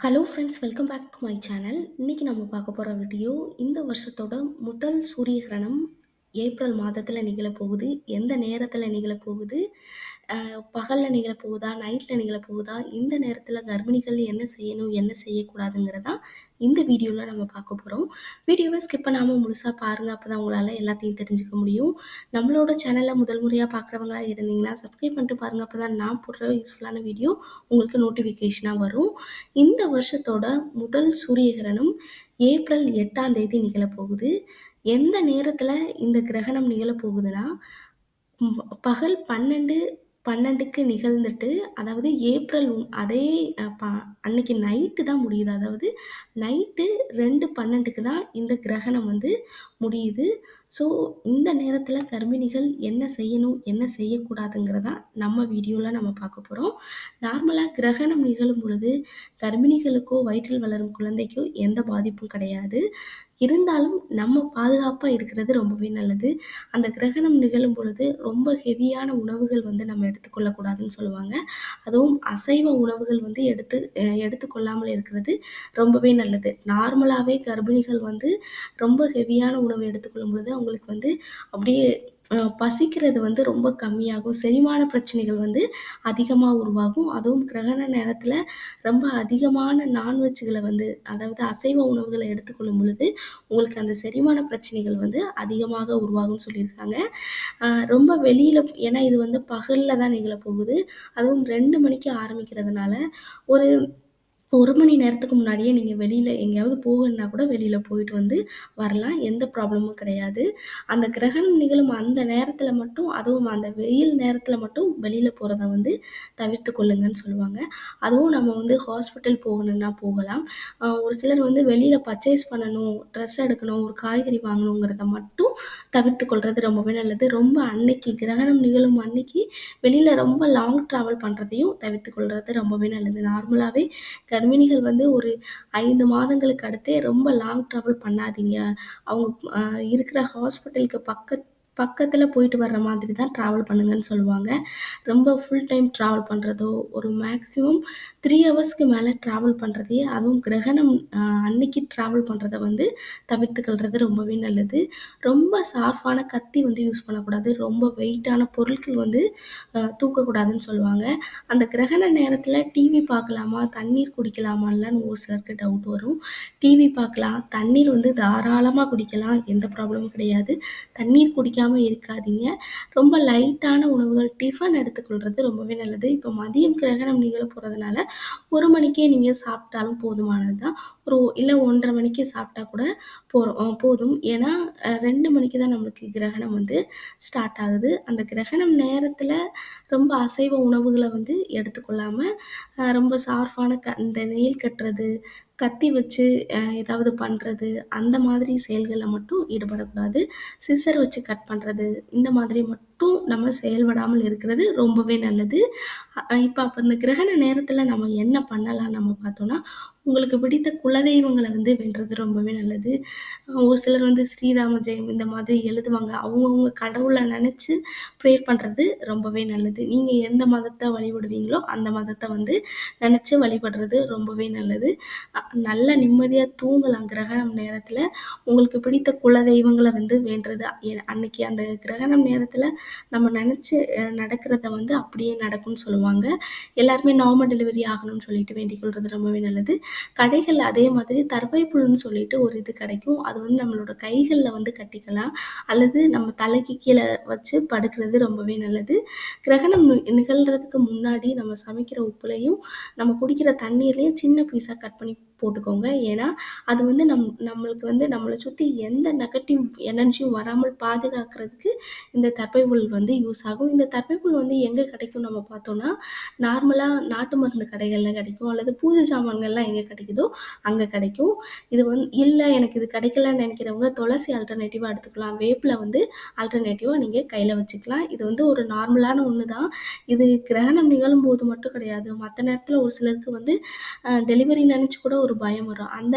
Hello friends, welcome back to my channel. இன்னைக்கு நம்ம பார்க்க போகிற வீடியோ இந்த வருஷத்தோட முதல் சூரிய கிரகணம் ஏப்ரல் மாதத்தில் நிகழப்போகுது. எந்த நேரத்தில் நிகழப்போகுது, பகலில் நிகழப்போகுதா, நைட்டில் நிகழப்போகுதா, இந்த நேரத்தில் கர்ப்பிணிகள் என்ன செய்யணும் என்ன செய்யக்கூடாதுங்கிறதா இந்த வீடியோவில் நம்ம பார்க்க போகிறோம். வீடியோவை ஸ்கிப் பண்ணாமல் முழுசாக பாருங்கள், அப்போ தான் உங்களால் எல்லாத்தையும் தெரிஞ்சுக்க முடியும். நம்மளோட சேனலை முதல் முறையாக பார்க்குறவங்களா இருந்தீங்கன்னா சப்ஸ்கிரைப் பண்ணிட்டு பாருங்கள், அப்போ தான் நான் போடுற யூஸ்ஃபுல்லான வீடியோ உங்களுக்கு நோட்டிஃபிகேஷனாக வரும். இந்த வருஷத்தோட முதல் சூரிய கிரகணம் ஏப்ரல் 8ஆம் தேதி நிகழப்போகுது. எந்த நேரத்தில் இந்த கிரகணம் நிகழப்போகுதுன்னா, பகல் 12:12க்கு நிகழ்ந்துட்டு, அதாவது ஏப்ரல் அதே அ ப அன்னைக்கு நைட்டு தான் முடியுது. அதாவது நைட்டு 2:12க்கு தான் இந்த கிரகணம் வந்து முடியுது. ஸோ, இந்த நேரத்தில் கர்ப்பிணிகள் என்ன செய்யணும், என்ன செய்யக்கூடாதுங்கிறத நம்ம வீடியோவில் நம்ம பார்க்க போகிறோம். நார்மலாக கிரகணம் நிகழும் பொழுது கர்ப்பிணிகளுக்கோ, வயிற்றில் வளரும் குழந்தைக்கோ எந்த பாதிப்பும் கிடையாது. இருந்தாலும் நம்ம பாதுகாப்பா இருக்கிறது ரொம்பவே நல்லது. அந்த கிரகணம் நிகழும் பொழுது ரொம்ப ஹெவியான உணவுகள் வந்து நம்ம எடுத்துக்கொள்ளக்கூடாதுன்னு சொல்லுவாங்க. அதுவும் அசைவ உணவுகள் வந்து எடுத்துக்கொள்ளாமல் இருக்கிறது ரொம்பவே நல்லது. நார்மலாவே கர்ப்பிணிகள் வந்து ரொம்ப ஹெவியான உணவு எடுத்துக்கொள்ளும் பொழுது அவங்களுக்கு வந்து அப்படியே பசிக்கிறது வந்து ரொம்ப கம்மியாகும். செரிமான பிரச்சனைகள் வந்து அதிகமா உருவாகும். அதுவும் கிரகண நேரத்தில ரொம்ப அதிகமான நான்வெஜ்கள வந்து, அதாவது அசைவ உணவுகள எடுத்துக்கொள்ளும் பொழுது உங்களுக்கு அந்த செரிமான பிரச்சனைகள் வந்து அதிகமாக உருவாகும்னு சொல்லியிருக்காங்க. ரொம்ப வெளியில, ஏன்னா இது வந்து பகல்ல தான் நிகழப்போகுது. அதுவும் 2 மணிக்கு ஆரம்பிக்கிறதுனால, ஒரு 1 மணி நேரத்துக்கு முன்னாடியே நீங்க வெளியில எங்கேயாவது போகணும்னா கூட வெளியில போயிட்டு வந்து வரலாம். எந்த ப்ராப்ளமும் கிடையாது. அந்த கிரகணம் நிகழும் அந்த நேரத்தில மட்டும், அதுவும் அந்த வெயில் நேரத்தில மட்டும் வெளியில போறத வந்து தவிர்த்துக் கொள்ளுங்கன்னு சொல்லுவாங்க. அதுவும் நம்ம வந்து ஹாஸ்பிட்டல் போகணும்னா போகலாம். ஒரு சிலர் வந்து வெளியில பர்ச்சேஸ் பண்ணணும், ட்ரெஸ் எடுக்கணும், ஒரு காய்கறி வாங்கணுங்கிறத மட்டும் தவிர்த்துக் கொள்றது ரொம்பவே நல்லது. ரொம்ப அன்னைக்கு கிரகணம் நிகழும் அன்னைக்கு வெளியில ரொம்ப லாங் ட்ராவல் பண்ணுறதையும் தவிர்த்துக் கொள்றது ரொம்பவே நல்லது. நார்மலாவே கர்ப்பிணிகள் வந்து ஒரு 5 மாதங்களுக்கு அடுத்தே ரொம்ப லாங் ட்ராவல் பண்ணாதீங்க. அவங்க இருக்கிற ஹாஸ்பிட்டலுக்கு பக்கத்துல போயிட்டு வர்ற மாதிரி தான் ட்ராவல் பண்ணுங்கன்னு சொல்லுவாங்க. ரொம்ப ஃபுல் டைம் ட்ராவல் பண்ணுறதோ, ஒரு மேக்ஸிமம் 3 ஹவர்ஸ்க்கு மேல ட்ராவல் பண்ணுறதையே, அதுவும் கிரகணம் அன்னைக்கு ட்ராவல் பண்ணுறத வந்து தவிர்த்துக்கொள்றது ரொம்பவே நல்லது. ரொம்ப ஷார்ப்பான கத்தி வந்து யூஸ் பண்ணக்கூடாது. ரொம்ப வெயிட்டான பொருட்கள் வந்து தூக்கக்கூடாதுன்னு சொல்லுவாங்க. அந்த கிரகண நேரத்தில டிவி பார்க்கலாமா, தண்ணீர் குடிக்கலாமான்லாம் ஒரு சிலருக்கு டவுட் வரும். டிவி பார்க்கலாம், தண்ணீர் வந்து தாராளமா குடிக்கலாம், எந்த ப்ராப்ளமும் கிடையாது. தண்ணீர் குடிக்காம இருக்காதீங்க. ரொம்ப லைட்டான உணவுகள், டிஃபன் எடுத்துக்கொள்றது ரொம்பவே நல்லது. இப்போ மதியம் கிரகணம் நிகழ போறதுனால 1 மணிக்கே நீங்க சாப்பிட்டாலும் போதுமானது தான். இல்ல 1:30 மணிக்கு சாப்பிட்டா கூட போதும். ஏன்னா 2 மணிக்கு தான் நம்மளுக்கு கிரகணம் வந்து ஸ்டார்ட் ஆகுது. அந்த கிரகணம் நேரத்தில ரொம்ப அசைவ உணவுகள வந்து எடுத்துக்கொள்ளாம, ரொம்ப ஷார்ப்பான இந்த நெயில் கட்டுறது, கத்தி வச்சு ஏதாவது பண்றது, அந்த மாதிரி செயல்கள்ல மட்டும் ஈடுபடக்கூடாது. சிசர் வச்சு கட் பண்றது, இந்த மாதிரி மட்டும் நம்ம செயல்படாமல் இருக்கிறது ரொம்பவே நல்லது. அப்ப இந்த கிரகண நேரத்தில நம்ம என்ன பண்ணலாம் நம்ம பார்த்தோம்னா, உங்களுக்கு பிடித்த குலதெய்வங்கள வந்து வேண்டுறது ரொம்பவே நல்லது. ஒரு சிலர் வந்து ஸ்ரீராம ஜெயம் இந்த மாதிரி எழுதுவாங்க. அவங்கவங்க கடவுள நெனச்சு ப்ரேயர் பண்றது ரொம்பவே நல்லது. நீங்க எந்த மதத்த வழிபடுவீங்களோ, அந்த மதத்த வந்து நெனச்சு வழிபடுறது ரொம்பவே நல்லது. நல்ல நிம்மதியா தூங்கலாம் கிரகணம் நேரத்தில. உங்களுக்கு பிடித்த குலதெய்வங்கள வந்து வேண்டுறது, அன்னைக்கு அந்த கிரகணம் நேரத்தில நம்ம நெனச்சு நடக்கிறத வந்து அப்படியே நடக்கும்னு சொல்லுவாங்க. எல்லாருமே நார்மல் டெலிவரி ஆகணும்னு சொல்லிட்டு வேண்டிக் கொள்றது ரொம்பவே நல்லது. கடைகள்ல அதே மாதிரி தர்பைப்புல்லுன்னு சொல்லிட்டு ஒரு இது கிடைக்கும். அது வந்து நம்மளோட கைகள்ல வந்து கட்டிக்கலாம். அல்லது நம்ம தலைக்கு கீழ வச்சு படுக்கிறது ரொம்பவே நல்லது. கிரகணம் நிகழ்றதுக்கு முன்னாடி நம்ம சமைக்கிற உப்புலயும், நம்ம குடிக்கிற தண்ணீர்லயும் சின்ன பீஸா கட் பண்ணி போட்டுக்கோங்க. ஏன்னா, அது வந்து நம்மளுக்கு வந்து நம்மள சுத்தி எந்த நெகட்டிவ் எனர்ஜியும் வராமல் பாதுகாக்கிறதுக்கு இந்த தர்பைப்புல் வந்து யூஸ் ஆகும். இந்த தர்பைப்புல் வந்து எங்க கிடைக்கும் நம்ம பார்த்தோம்னா, நார்மலா நாட்டு மருந்து கடைகள்ல கிடைக்கும். அல்லது பூஜை சாமான்கள்லாம் எங்க கிடைக்குதோ அங்க கிடைக்கும். இது இல்ல எனக்கு இது கிடைக்கலன்னு நெனைக்கிறவங்க துளசி ஆல்டர்னேட்டிவா எடுத்துக்கலாம். வேப்பில வந்து ஆல்டர்னேட்டிவா நீங்க கையில வச்சுக்கலாம். இது வந்து ஒரு நார்மலான ஒண்ணு தான். இது கிரகணம் நிகழும்போது மட்டும் கிடையாது. மத்த நேரத்தில ஒரு சிலருக்கு வந்து டெலிவரி நெனச்சு கூட ஒரு பயம் வரும். அந்த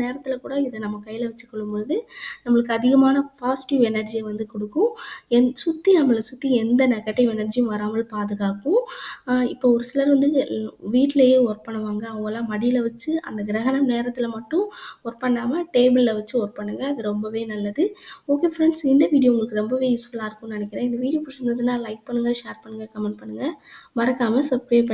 நேரத்தில கூட இத நம்ம கையில வச்சுக்கொள்ளும் பொழுது, நம்மளுக்கு அதிகமான பாசிட்டிவ் எனர்ஜிய வந்து குடுக்கும். நம்மள சுத்தி எந்த நெகட்டிவ் எனர்ஜியும் வராமல் பாதுகாக்கும். இப்போ ஒரு சிலர் வந்து வீட்லயே ஒர்க் பண்ணுவாங்க. அவங்க இருக்கிறவங்கலாம் மடியில வச்சு அந்த கிரகணம் நேரத்தில மட்டும் ஒர்க் பண்ணாம டேபிள்ல வச்சு ஒர்க் பண்ணுங்க. அது ரொம்பவே நல்லது. ஓகே ஃப்ரெண்ட்ஸ், இந்த வீடியோ உங்களுக்கு ரொம்பவே யூஸ்ஃபுல்லா இருக்கும்னு நினைக்கிறேன். இந்த வீடியோ பிடிச்சிருந்ததுன்னா லைக் பண்ணுங்க, ஷேர் பண்ணுங்க, கமெண்ட் பண்ணுங்க. மறக்காம சப்ஸ்கிரைப் பண்ணி